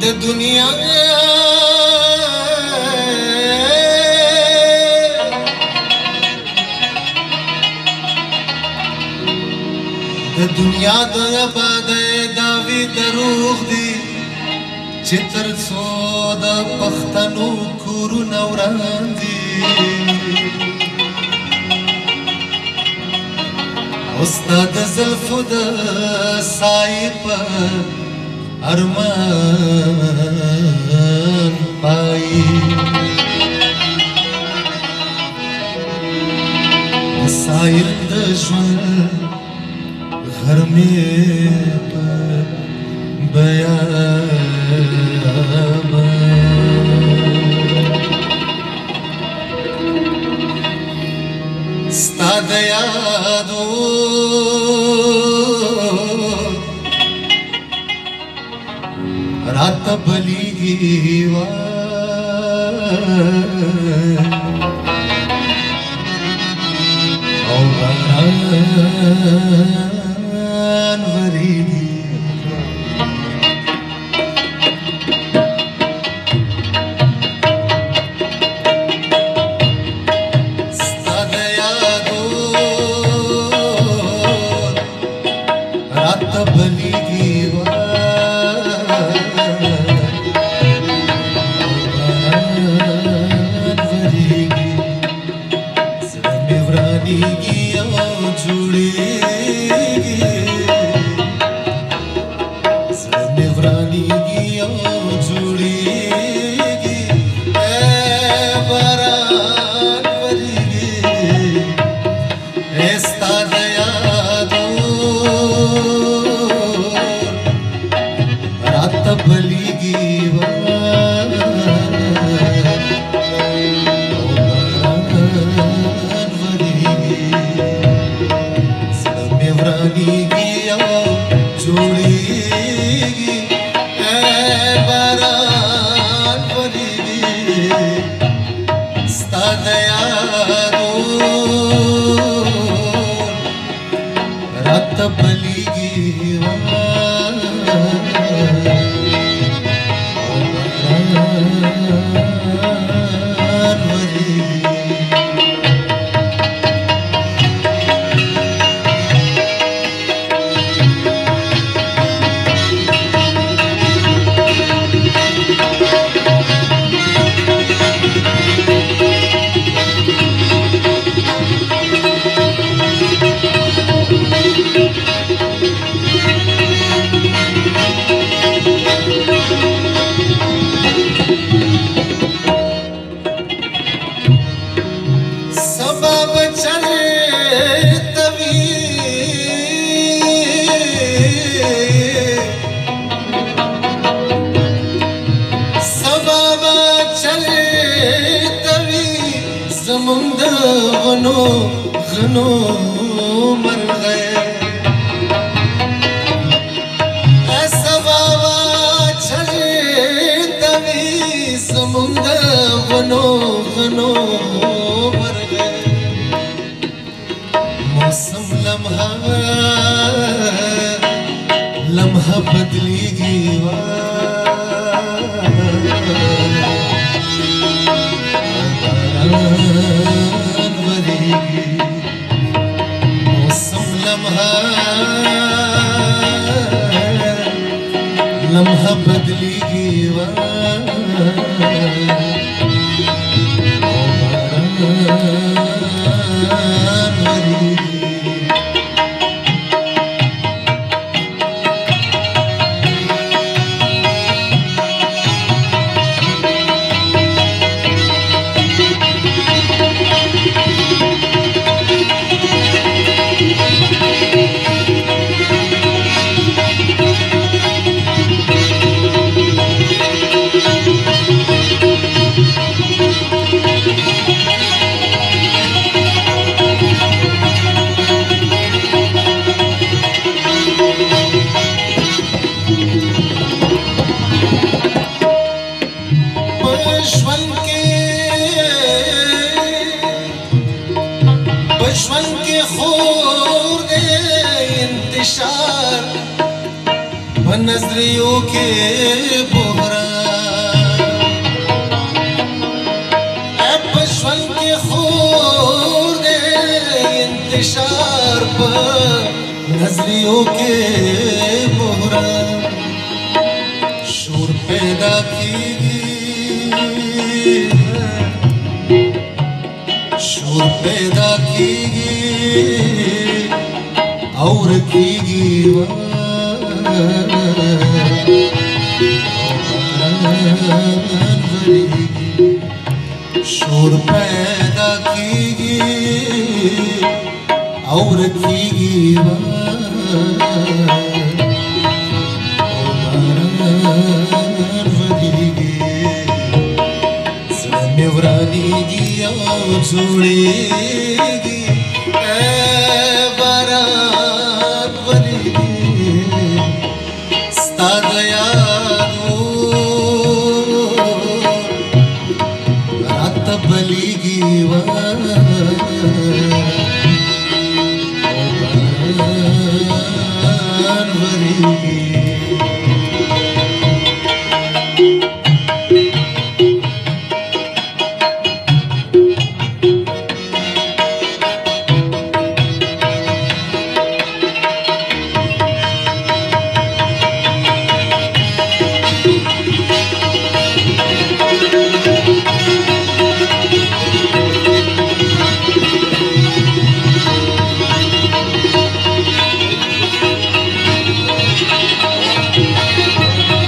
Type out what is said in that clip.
د دنیا د دنیا د آباد داوی دروغ دی چې تر څو د پښتنو کورونه وران دي استاد زلفو د سای په ارمان پای سایل د ژوند غرمې په بیابان ستا د یادو رات بلیږي او باران وریږي ستا د یادو رات بلیږي غنو مرغے ایسا بابا چلے تبھی سمندر غنو مرغے موسم لمحہ بدلی گی लम्हा बदलेगी नजरियों के बोहरा नजरियों के मोहरा शोर पैदा कीगी शोर पैदा कीगी और कीगी शोर पैदा कीगी और कीगी नेवरानीगी जोड़ेगी बारात बनेगी स्तादयानो रात बलीगी